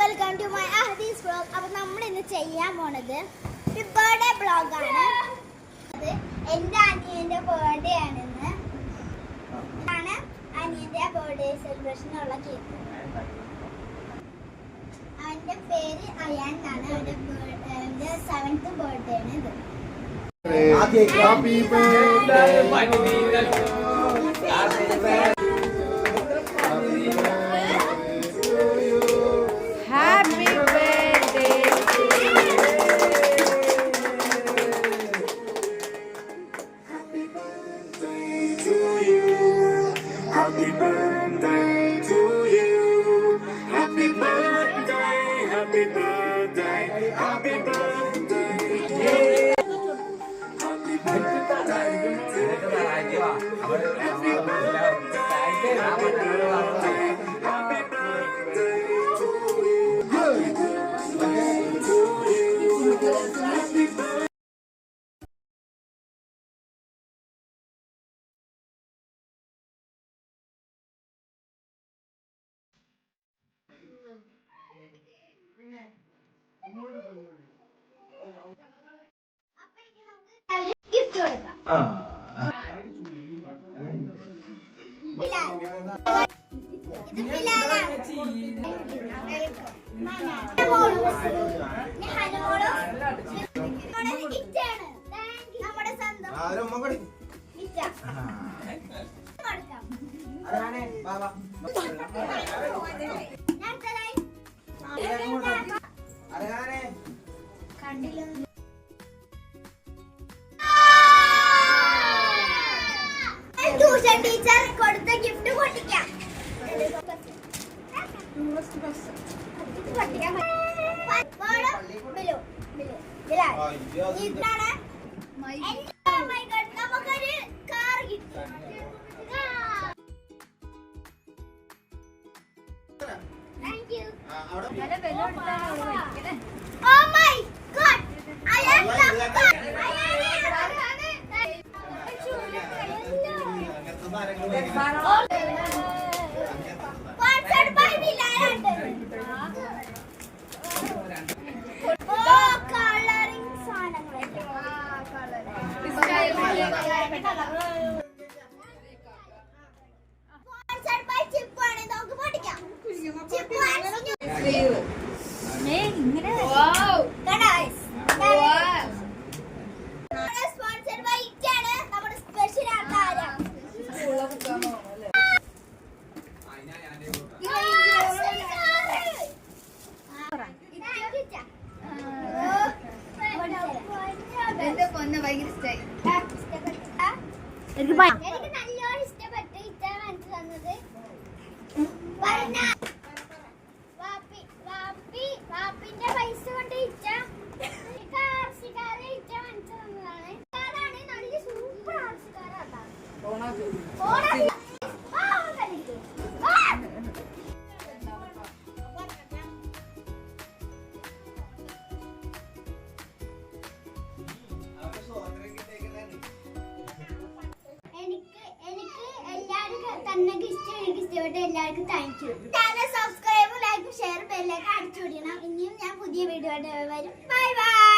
Welcome to my ആഹദീസ് vlog. അപ്പോൾ നമ്മൾ ഇന്ന് ചെയ്യാൻ പോണത് ഒരു ബർത്ത്ഡേ വ്ലോഗാണ്. അത് എൻ്റെ അനിയൻ്റെ ബർത്ത്ഡേ ആണെന്ന് ആണ്. അനിയൻ്റെ ബർത്ത്ഡേ സെലിബ്രേഷനുള്ള കേക്ക്. അവൻ്റെ പേര് അയാൻ എന്നാണ്. അവൻ്റെ 7th ബർത്ത്ഡേ ആണ് ഇത്. Happy birthday gift കൊടുക്കാം. ഇത് ബിലാലാണ്. നമ്മുടെ സ്വന്തം കണ്ടില്ല. ട്യൂഷൻ ടീച്ചർ കൊടുത്ത ഗിഫ്റ്റ് പൊട്ടിക്കാം. നമുക്കൊരു കാർ കിട്ടി. Thank you. Oh my God, I am sponsored by Milan. Oh, coloring സാധനങ്ങൾ. Sponsored by Chip ആണ്. നമുക്ക് പഠിക്കാം. Chip wow. Guys. Sponsored by ഇറ്റാണ്. നമ്മുടെ സ്പെഷ്യൽ ആൾക്കാരാ. എനിക്ക് നല്ലോണം ഇഷ്ടപ്പെട്ടു. ഇത്ത മനസ്സ് തന്നത് വാപ്പിന്റെ പൈസ കൊണ്ട് ഇച്ച ആർസിക്കാരെ ഇച്ച മനസ്സ് തന്നതാണ്. അതാണ് നല്ല സൂപ്പർ ആർസിക്കാരാണ്. എല്ലാവർക്കും thank you. Channel subscribe, like, share, bell icon അടിച്ചുപിടിക്കണം. ഇനിയും ഞാൻ പുതിയ വീഡിയോ ആയിട്ട് വരും. Bye by.